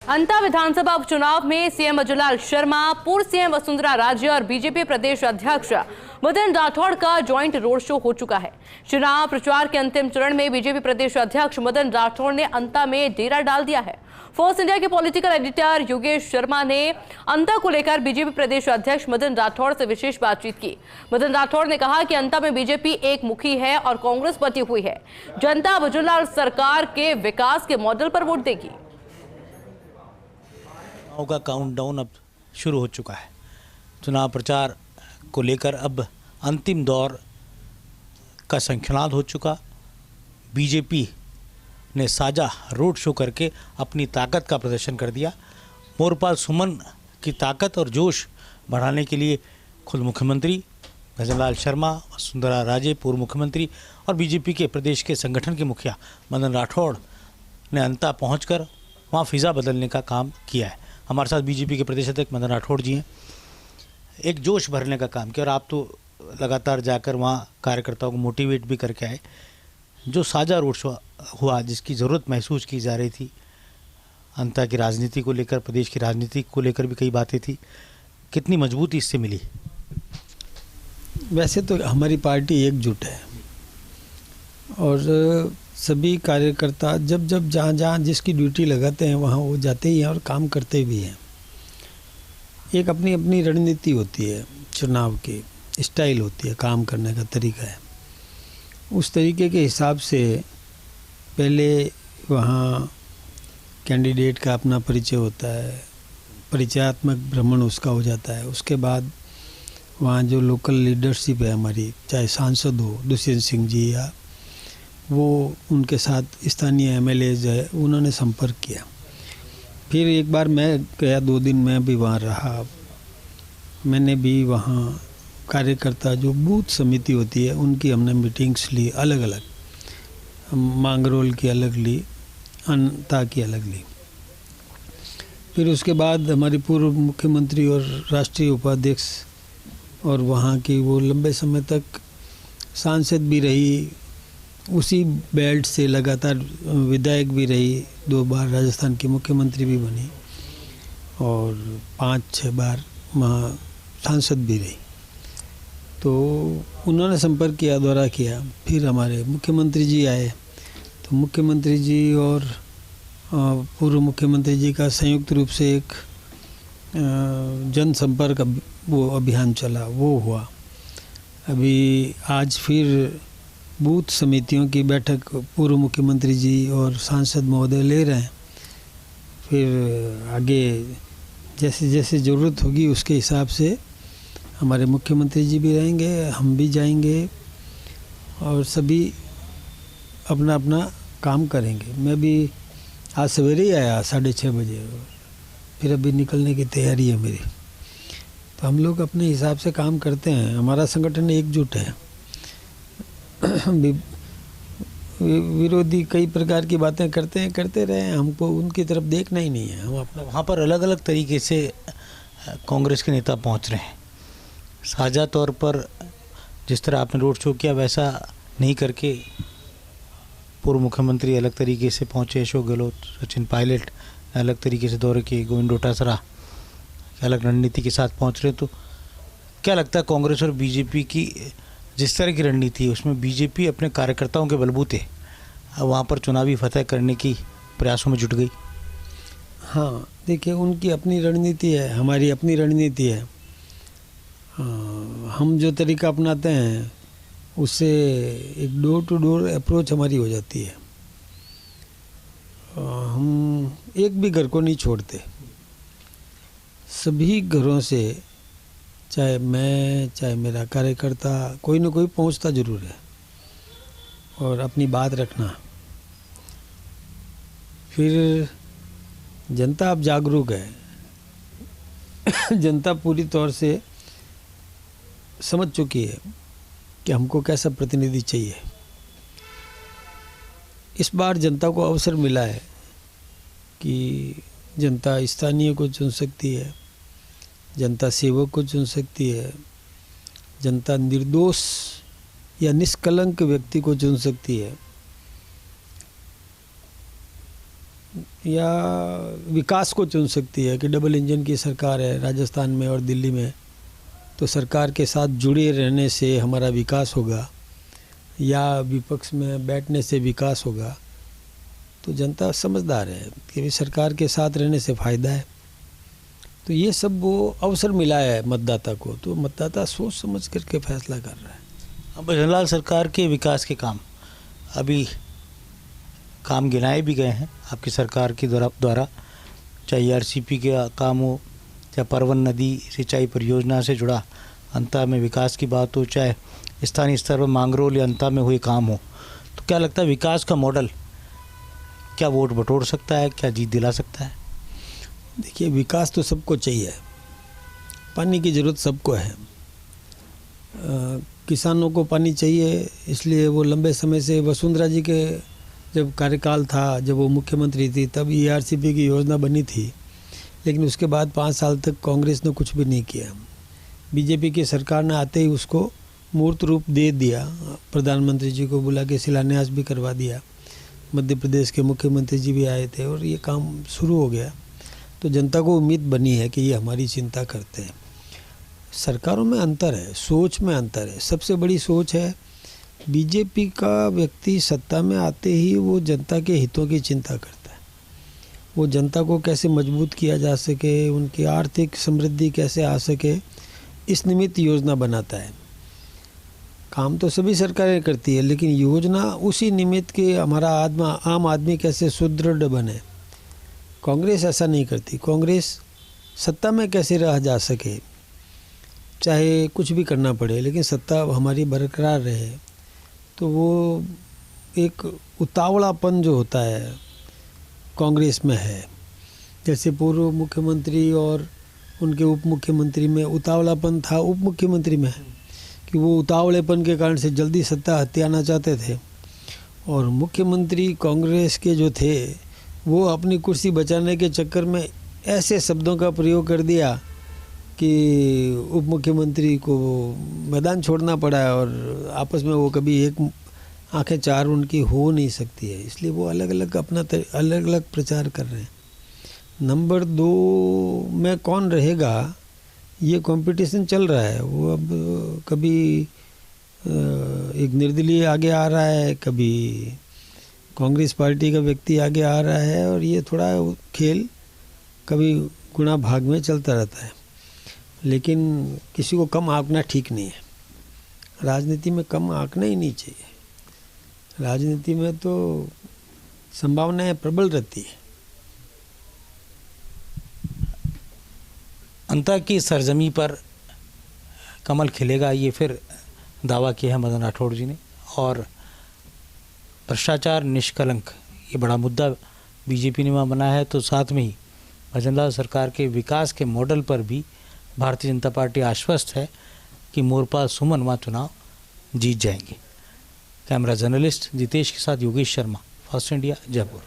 अंता विधानसभा उपचुनाव में सीएम अजयलाल शर्मा, पूर्व सीएम वसुंधरा राजे और बीजेपी प्रदेश अध्यक्ष मदन राठौड़ का ज्वाइंट रोड शो हो चुका है। चुनाव प्रचार के अंतिम चरण में बीजेपी प्रदेश अध्यक्ष मदन राठौड़ ने अंता में डेरा डाल दिया है। फोर्स इंडिया के पॉलिटिकल एडिटर योगेश शर्मा ने अंता को लेकर बीजेपी प्रदेश अध्यक्ष मदन राठौड़ से विशेष बातचीत की। मदन राठौड़ ने कहा कि अंता में बीजेपी एक मुखी है और कांग्रेस बटी हुई है। जनता अजयलाल सरकार के विकास के मॉडल पर वोट देगी। का काउंटडाउन अब शुरू हो चुका है। चुनाव प्रचार को लेकर अब अंतिम दौर का शंखनाद हो चुका। बीजेपी ने साझा रोड शो करके अपनी ताकत का प्रदर्शन कर दिया। मोरपाल सुमन की ताकत और जोश बढ़ाने के लिए खुद मुख्यमंत्री अजयलाल शर्मा, वसुंधरा राजे पूर्व मुख्यमंत्री और बीजेपी के प्रदेश के संगठन के मुखिया मदन राठौड़ ने अंता पहुंचकर वहां फिजा बदलने का काम किया है। हमारे साथ बीजेपी के प्रदेश अध्यक्ष मदन राठौड़ जी हैं। एक जोश भरने का काम किया और आप तो लगातार जाकर वहाँ कार्यकर्ताओं को मोटिवेट भी करके आए। जो साझा रोड शो हुआ, जिसकी ज़रूरत महसूस की जा रही थी, अंता की राजनीति को लेकर, प्रदेश की राजनीति को लेकर भी कई बातें थी, कितनी मजबूती इससे मिली? वैसे तो हमारी पार्टी एकजुट है और सभी कार्यकर्ता जब जब जहाँ जहाँ जिसकी ड्यूटी लगाते हैं वहाँ वो जाते ही हैं और काम करते भी हैं। एक अपनी अपनी रणनीति होती है, चुनाव की स्टाइल होती है, काम करने का तरीका है। उस तरीके के हिसाब से पहले वहाँ कैंडिडेट का अपना परिचय होता है, परिचयात्मक भ्रमण उसका हो जाता है। उसके बाद वहाँ जो लोकल लीडरशिप है हमारी, चाहे सांसद हो दुष्यंत सिंह जी या वो उनके साथ स्थानीय एमएलएज है, उन्होंने संपर्क किया। फिर एक बार मैं गया, 2 दिन मैं भी वहाँ रहा। मैंने भी वहाँ कार्यकर्ता जो बूथ समिति होती है उनकी हमने मीटिंग्स ली, अलग अलग, मांगरोल की अलग ली, अंता की अलग ली। फिर उसके बाद हमारी पूर्व मुख्यमंत्री और राष्ट्रीय उपाध्यक्ष और वहाँ की वो लंबे समय तक सांसद भी रही, उसी बेल्ट से लगातार विधायक भी रही, 2 बार राजस्थान की मुख्यमंत्री भी बनी और 5-6 बार वहाँ सांसद भी रही। तो उन्होंने संपर्क किया, दौरा किया। फिर हमारे मुख्यमंत्री जी आए, तो मुख्यमंत्री जी और पूर्व मुख्यमंत्री जी का संयुक्त रूप से एक जनसंपर्क वो अभियान चला, वो हुआ। अभी आज फिर बूथ समितियों की बैठक पूर्व मुख्यमंत्री जी और सांसद महोदय ले रहे हैं। फिर आगे जैसे जैसे ज़रूरत होगी उसके हिसाब से हमारे मुख्यमंत्री जी भी रहेंगे, हम भी जाएंगे और सभी अपना अपना काम करेंगे। मैं भी आज सवेरे ही आया 6:30 बजे और फिर अभी निकलने की तैयारी है मेरी। तो हम लोग अपने हिसाब से काम करते हैं। हमारा संगठन एकजुट है। विरोधी कई प्रकार की बातें करते रहे, हमको उनकी तरफ देखना ही नहीं है। हम अपना वहाँ पर अलग अलग तरीके से कांग्रेस के नेता पहुँच रहे हैं। साझा तौर पर जिस तरह आपने रोड शो किया वैसा नहीं करके पूर्व मुख्यमंत्री अलग तरीके से पहुँचे, अशोक गहलोत, सचिन पायलट अलग तरीके से दौरे किए, गोविंद डोटासरा अलग रणनीति के साथ पहुँच रहे। तो क्या लगता है कांग्रेस और बीजेपी की जिस तरह की रणनीति है उसमें बीजेपी अपने कार्यकर्ताओं के बलबूते वहाँ पर चुनावी फतह करने की प्रयासों में जुट गई? हाँ, देखिए उनकी अपनी रणनीति है, हमारी अपनी रणनीति है। हम जो तरीका अपनाते हैं उससे एक डोर टू डोर अप्रोच हमारी हो जाती है। हम एक भी घर को नहीं छोड़ते, सभी घरों से, चाहे मैं चाहे मेरा कार्यकर्ता, कोई ना कोई पहुंचता जरूर है और अपनी बात रखना। फिर जनता अब जागरूक है। जनता पूरी तौर से समझ चुकी है कि हमको कैसा प्रतिनिधि चाहिए। इस बार जनता को अवसर मिला है कि जनता स्थानीय को चुन सकती है, जनता सेवक को चुन सकती है, जनता निर्दोष या निष्कलंक व्यक्ति को चुन सकती है। या विकास को चुन सकती है कि डबल इंजन की सरकार है राजस्थान में और दिल्ली में, तो सरकार के साथ जुड़े रहने से हमारा विकास होगा या विपक्ष में बैठने से विकास होगा। तो जनता समझदार है कि सरकार के साथ रहने से फ़ायदा है। तो ये सब वो अवसर मिला है मतदाता को, तो मतदाता सोच समझ करके फैसला कर रहा है। अब भजन लाल सरकार के विकास के काम अभी काम गिनाए भी गए हैं आपकी सरकार की द्वारा, चाहे आरसीपी का काम हो, चाहे परवन नदी सिंचाई परियोजना से जुड़ा अंता में विकास की बात हो, चाहे स्थानीय स्तर पर मांगरोल या अंता में हुए काम हो। तो क्या लगता है विकास का मॉडल क्या वोट बटोर सकता है, क्या जीत दिला सकता है? देखिए, विकास तो सबको चाहिए, पानी की ज़रूरत सबको है। किसानों को पानी चाहिए, इसलिए वो लंबे समय से वसुंधरा जी के जब कार्यकाल था, जब वो मुख्यमंत्री थी, तब ERCP की योजना बनी थी, लेकिन उसके बाद 5 साल तक कांग्रेस ने कुछ भी नहीं किया। बीजेपी की सरकार ने आते ही उसको मूर्त रूप दे दिया, प्रधानमंत्री जी को बुला के शिलान्यास भी करवा दिया, मध्य प्रदेश के मुख्यमंत्री जी भी आए थे और ये काम शुरू हो गया। तो जनता को उम्मीद बनी है कि ये हमारी चिंता करते हैं। सरकारों में अंतर है, सोच में अंतर है। सबसे बड़ी सोच है बीजेपी का व्यक्ति सत्ता में आते ही वो जनता के हितों की चिंता करता है, वो जनता को कैसे मजबूत किया जा सके, उनकी आर्थिक समृद्धि कैसे आ सके, इस निमित्त योजना बनाता है। काम तो सभी सरकारें करती है, लेकिन योजना उसी निमित्त के हमारा आम आदमी कैसे सुदृढ़ बने। कांग्रेस ऐसा नहीं करती। कांग्रेस सत्ता में कैसे रह जा सके, चाहे कुछ भी करना पड़े, लेकिन सत्ता हमारी बरकरार रहे। तो वो एक उतावलापन जो होता है कांग्रेस में है। जैसे पूर्व मुख्यमंत्री और उनके उप मुख्यमंत्री में उतावलापन था, उप मुख्यमंत्री में कि वो उतावलेपन के कारण से जल्दी सत्ता हथियाना चाहते थे, और मुख्यमंत्री कांग्रेस के जो थे वो अपनी कुर्सी बचाने के चक्कर में ऐसे शब्दों का प्रयोग कर दिया कि उप मुख्यमंत्री को मैदान छोड़ना पड़ा है, और आपस में वो कभी एक आंखें चार उनकी हो नहीं सकती है। इसलिए वो अलग अलग अलग अलग प्रचार कर रहे हैं। नंबर 2 में कौन रहेगा, ये कंपटीशन चल रहा है। वो अब कभी एक निर्दलीय आगे आ रहा है, कभी कांग्रेस पार्टी का व्यक्ति आगे आ रहा है, और ये थोड़ा खेल कभी गुणा भाग में चलता रहता है। लेकिन किसी को कम आंकना ठीक नहीं है। राजनीति में कम आंकना ही नहीं चाहिए। राजनीति में तो संभावनाएं प्रबल रहती है। अंता की सरजमी पर कमल खिलेगा, ये फिर दावा किया है मदन राठौड़ जी ने। और भ्रष्टाचार निष्कलंक, ये बड़ा मुद्दा बीजेपी ने वहाँ बनाया है। तो साथ में ही भजन लाल सरकार के विकास के मॉडल पर भी भारतीय जनता पार्टी आश्वस्त है कि मोरपाल सुमन वहाँ चुनाव जीत जाएंगे। कैमरा जर्नलिस्ट जितेश के साथ योगेश शर्मा, फास्ट इंडिया, जयपुर।